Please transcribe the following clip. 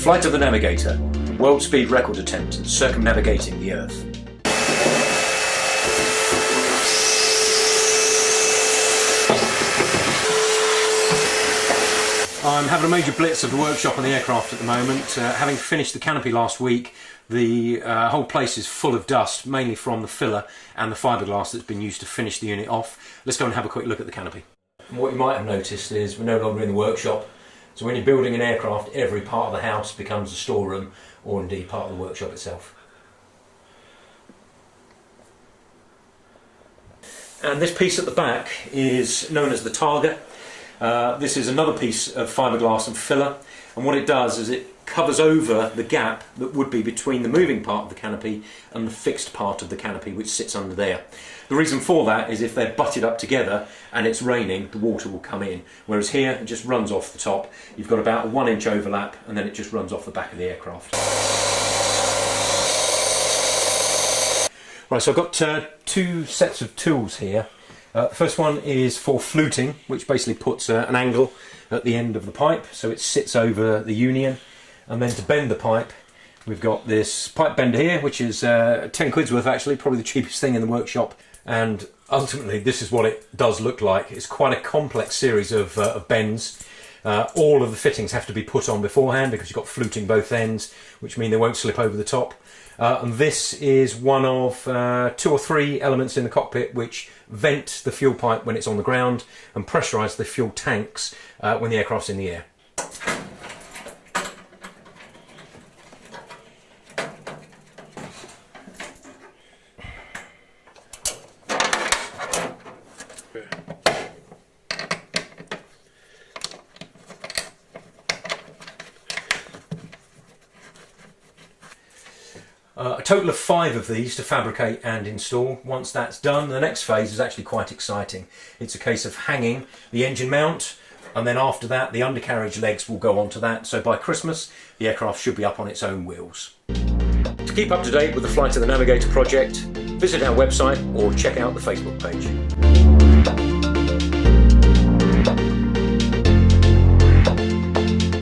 Flight of the Navigator, world speed record attempt at circumnavigating the Earth. I'm having a major blitz of the workshop and the aircraft at the moment. Having finished the canopy last week, the whole place is full of dust, mainly from the filler and the fiberglass that's been used to finish the unit off. Let's go and have a quick look at the canopy. And what you might have noticed is we're no longer in the workshop, so when you're building an aircraft, every part of the house becomes a storeroom, or indeed part of the workshop itself. And this piece at the back is known as the targa. This is another piece of fiberglass and filler, and what it does is it covers over the gap that would be between the moving part of the canopy and the fixed part of the canopy which sits under there. The reason for that is if they're butted up together and it's raining, the water will come in, whereas here it just runs off the top. You've got about a 1 inch overlap and then it just runs off the back of the aircraft. Right, so I've got two sets of tools here. The first one is for fluting, which basically puts an angle at the end of the pipe so it sits over the union. And then to bend the pipe, we've got this pipe bender here, which is 10 quid's worth actually, probably the cheapest thing in the workshop. And ultimately this is what it does look like. It's quite a complex series of bends. All of the fittings have to be put on beforehand because you've got fluting both ends, which mean they won't slip over the top. And this is one of 2 or 3 elements in the cockpit which vent the fuel pipe when it's on the ground and pressurise the fuel tanks when the aircraft's in the air. A total of 5 of these to fabricate and install. Once that's done, the next phase is actually quite exciting. It's a case of hanging the engine mount, and then after that the undercarriage legs will go onto that, so by Christmas the aircraft should be up on its own wheels. To keep up to date with the Flight of the Navigator project, visit our website or check out the Facebook page.